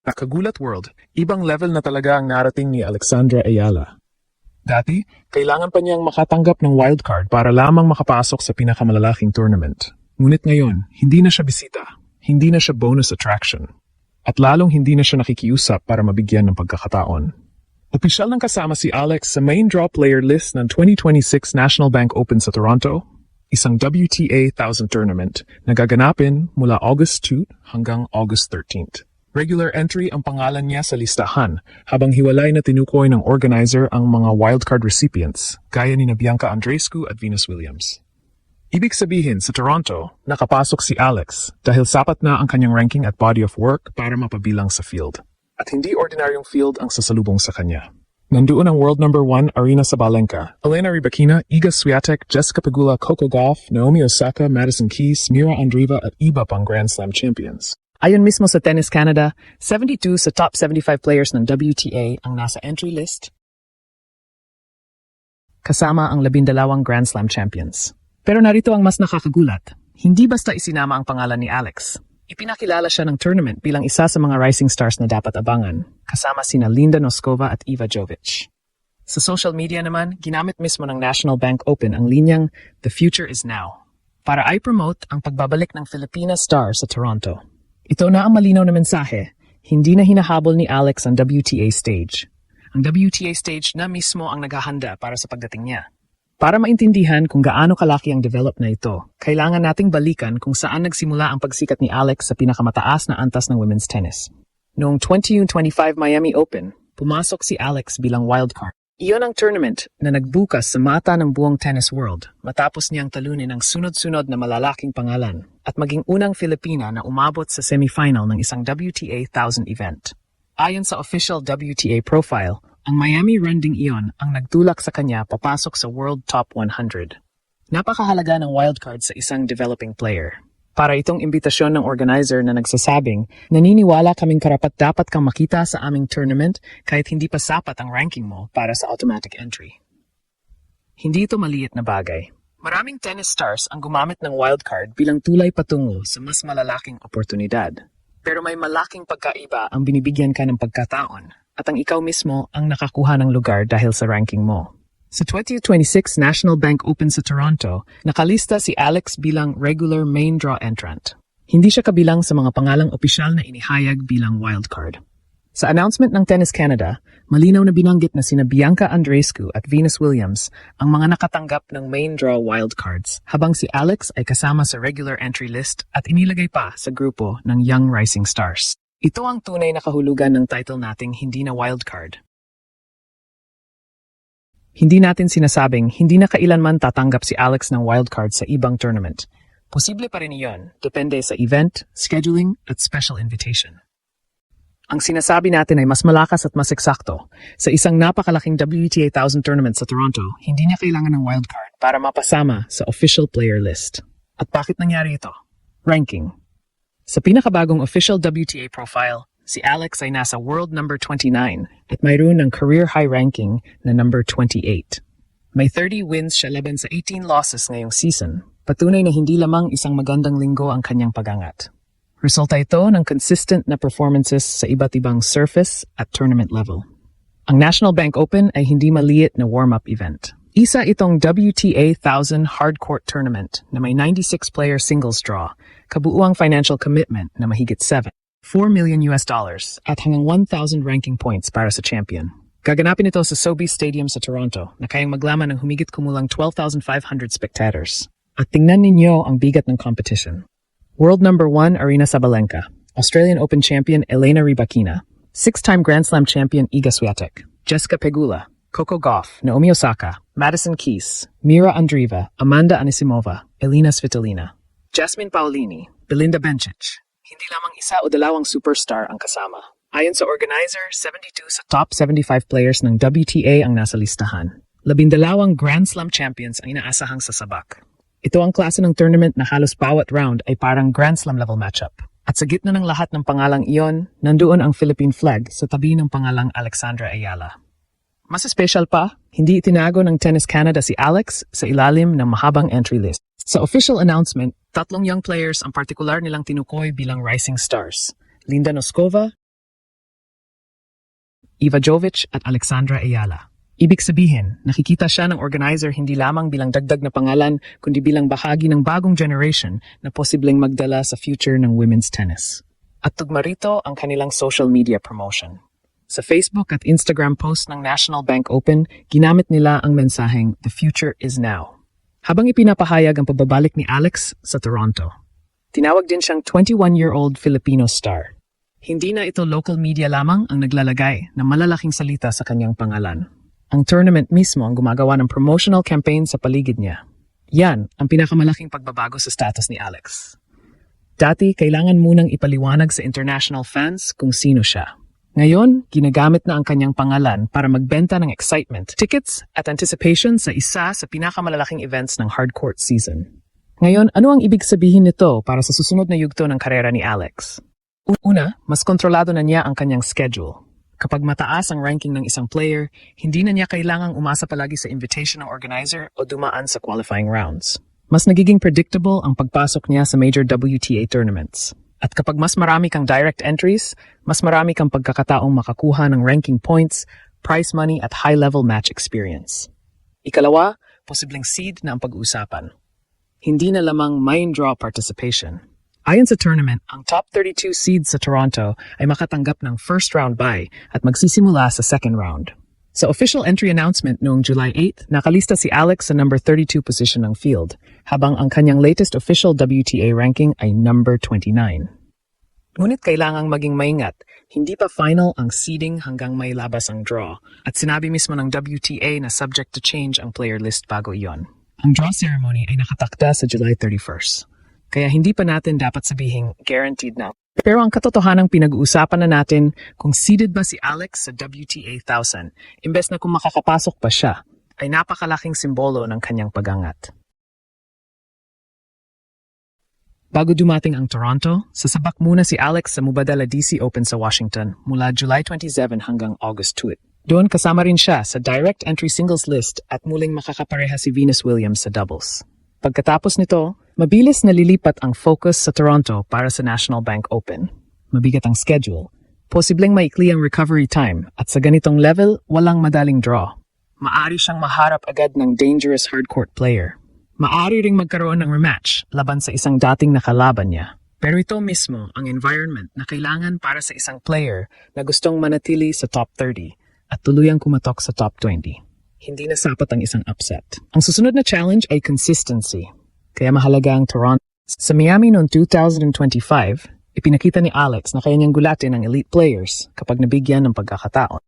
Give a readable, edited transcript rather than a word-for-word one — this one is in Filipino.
Nakagulat world, ibang level na talaga ang narating ni Alexandra Ayala. Dati, kailangan pa niyang makatanggap ng wildcard para lamang makapasok sa pinakamalalaking tournament. Ngunit ngayon, hindi na siya bisita, hindi na siya bonus attraction, at lalong hindi na siya nakikiusap para mabigyan ng pagkakataon. Opisyal ng kasama si Alex sa main draw player list ng 2026 National Bank Open sa Toronto, isang WTA 1000 tournament na gaganapin mula August 2 hanggang August 13th. Regular entry ang pangalan niya sa listahan habang hiwalay na tinukoy ng organizer ang mga wildcard recipients gaya ni Bianca Andreescu at Venus Williams. Ibig sabihin sa Toronto, nakapasok si Alex dahil sapat na ang kanyang ranking at body of work para mapabilang sa field. At hindi ordinaryong field ang sasalubong sa kanya. Nandoon ang world number 1 Aryna Sabalenka, Elena Rybakina, Iga Swiatek, Jessica Pegula, Coco Gauff, Naomi Osaka, Madison Keys, Mira Andreeva at iba pang Grand Slam champions. Ayon mismo sa Tennis Canada, 72 sa top 75 players ng WTA ang nasa entry list, kasama ang 12 Grand Slam champions. Pero narito ang mas nakakagulat. Hindi basta isinama ang pangalan ni Alex. Ipinakilala siya ng tournament bilang isa sa mga rising stars na dapat abangan, kasama sina Linda Noskova at Eva Jovic. Sa social media naman, ginamit mismo ng National Bank Open ang linyang "The future is now" para i-promote ang pagbabalik ng Filipina star sa Toronto. Ito na ang malinaw na mensahe, hindi na hinahabol ni Alex ang WTA stage. Ang WTA stage na mismo ang naghahanda para sa pagdating niya. Para maintindihan kung gaano kalaki ang develop na ito, kailangan nating balikan kung saan nagsimula ang pagsikat ni Alex sa pinakamataas na antas ng women's tennis. Noong 2025 Miami Open, pumasok si Alex bilang wildcard. Iyon ang tournament na nagbukas sa mata ng buong tennis world matapos niyang talunin ang sunod-sunod na malalaking pangalan at maging unang Filipina na umabot sa semifinal ng isang WTA 1000 event. Ayon sa official WTA profile, ang Miami run ding iyon ang nagtulak sa kanya papasok sa World Top 100. Napakahalaga ng wildcard sa isang developing player. Para itong imbitasyon ng organizer na nagsasabing, naniniwala kaming karapat-dapat kang makita sa aming tournament kahit hindi pa sapat ang ranking mo para sa automatic entry. Hindi ito maliit na bagay. Maraming tennis stars ang gumamit ng wildcard bilang tulay patungo sa mas malalaking oportunidad. Pero may malaking pagkaiba ang binibigyan ka ng pagkataon at ang ikaw mismo ang nakakuha ng lugar dahil sa ranking mo. Sa 2026 National Bank Open sa Toronto, nakalista si Alex bilang regular main draw entrant. Hindi siya kabilang sa mga pangalang opisyal na inihayag bilang wildcard. Sa announcement ng Tennis Canada, malinaw na binanggit na sina Bianca Andreescu at Venus Williams ang mga nakatanggap ng main draw wildcards, habang si Alex ay kasama sa regular entry list at inilagay pa sa grupo ng Young Rising Stars. Ito ang tunay na kahulugan ng title nating hindi na wildcard. Hindi natin sinasabing hindi na kailanman tatanggap si Alex ng wildcard sa ibang tournament. Posible pa rin iyon, depende sa event, scheduling, at special invitation. Ang sinasabi natin ay mas malakas at mas eksakto. Sa isang napakalaking WTA 1000 tournament sa Toronto, hindi niya kailangan ng wildcard para mapasama sa official player list. At bakit nangyari ito? Ranking. Sa pinakabagong official WTA profile, si Alex ay nasa world number 29 at mayroon ng career high ranking na number 28. May 30 wins siya laban sa 18 losses ngayong season. Patunay na hindi lamang isang magandang linggo ang kanyang pagangat. Resulta ito ng consistent na performances sa iba't ibang surface at tournament level. Ang National Bank Open ay hindi maliit na warm-up event. Isa itong WTA 1000 hardcourt tournament na may 96-player singles draw, kabuuang financial commitment na mahigit $4 million at hanggang 1,000 ranking points para sa champion. Gaganapin ito sa Sobeys Stadium sa Toronto na kayang maglaman ng humigit kumulang 12,500 spectators. At tingnan ninyo ang bigat ng competition. World number 1 Aryna Sabalenka, Australian Open champion Elena Rybakina, 6-time Grand Slam champion Iga Swiatek, Jessica Pegula, Coco Gauff, Naomi Osaka, Madison Keys, Mira Andreeva, Amanda Anisimova, Elina Svitolina, Jasmine Paolini, Belinda Bencic. Hindi lamang isa o dalawang superstar ang kasama. Ayon sa organizer, 72 sa top 75 players ng WTA ang nasa listahan. 12 Grand Slam champions ang inaasahang sasabak. Ito ang klase ng tournament na halos bawat round ay parang Grand Slam level matchup. At sa gitna ng lahat ng pangalang iyon, nandoon ang Philippine flag sa tabi ng pangalang Alexandra Ayala. Mas special pa, hindi itinago ng Tennis Canada si Alex sa ilalim ng mahabang entry list. Sa official announcement, 3 young players ang partikular nilang tinukoy bilang rising stars. Linda Noskova, Eva Jovic at Alexandra Ayala. Ibig sabihin, nakikita siya ng organizer hindi lamang bilang dagdag na pangalan, kundi bilang bahagi ng bagong generation na posibleng magdala sa future ng women's tennis. At tugma rito ang kanilang social media promotion. Sa Facebook at Instagram post ng National Bank Open, ginamit nila ang mensaheng, "The future is now." Habang ipinapahayag ang pagbabalik ni Alex sa Toronto. Tinawag din siyang 21-year-old Filipino star. Hindi na ito local media lamang ang naglalagay ng malalaking salita sa kanyang pangalan. Ang tournament mismo ang gumagawa ng promotional campaign sa paligid niya. Yan ang pinakamalaking pagbabago sa status ni Alex. Dati, kailangan munang ipaliwanag sa international fans kung sino siya. Ngayon, ginagamit na ang kanyang pangalan para magbenta ng excitement, tickets at anticipation sa isa sa pinakamalalaking events ng hardcourt season. Ngayon, ano ang ibig sabihin nito para sa susunod na yugto ng karera ni Alex? Una, mas kontrolado na niya ang kanyang schedule. Kapag mataas ang ranking ng isang player, hindi na niya kailangang umasa palagi sa invitation ng organizer o dumaan sa qualifying rounds. Mas nagiging predictable ang pagpasok niya sa major WTA tournaments. At kapag mas marami kang direct entries, mas marami kang pagkakataong makakuha ng ranking points, prize money at high-level match experience. Ikalawa, posibleng seed na ang pag-uusapan. Hindi na lamang main draw participation. Ayon sa tournament, ang top 32 seeds sa Toronto ay makatanggap ng first round bye at magsisimula sa second round. Sa official entry announcement noong July 8, nakalista si Alex sa number 32 position ng field, habang ang kanyang latest official WTA ranking ay number 29. Ngunit kailangang maging maingat, hindi pa final ang seeding hanggang may labas ang draw, at sinabi mismo ng WTA na subject to change ang player list bago iyon. Ang draw ceremony ay nakatakda sa July 31st. Kaya hindi pa natin dapat sabihing guaranteed na. Pero ang katotohanang pinag-uusapan na natin kung seeded ba si Alex sa WTA 1000, imbes na kung makakapasok pa siya, ay napakalaking simbolo ng kanyang pagangat. Bago dumating ang Toronto, sasabak muna si Alex sa Mubadala DC Open sa Washington mula July 27 hanggang August 2. Doon kasama rin siya sa direct entry singles list at muling makakapareha si Venus Williams sa doubles. Pagkatapos nito, mabilis na lilipat ang focus sa Toronto para sa National Bank Open. Mabigat ang schedule, posibleng maikli ang recovery time at sa ganitong level, walang madaling draw. Maari siyang maharap agad ng dangerous hardcourt player. Maari ring magkaroon ng rematch laban sa isang dating nakalaban niya. Pero ito mismo ang environment na kailangan para sa isang player na gustong manatili sa top 30 at tuluyang kumatok sa top 20. Hindi na sapat ang isang upset. Ang susunod na challenge ay consistency. Kaya mahalaga ang Toronto. Sa Miami noong 2025, ipinakita ni Alex na kaya niyang gulatin ang elite players kapag nabigyan ng pagkakataon.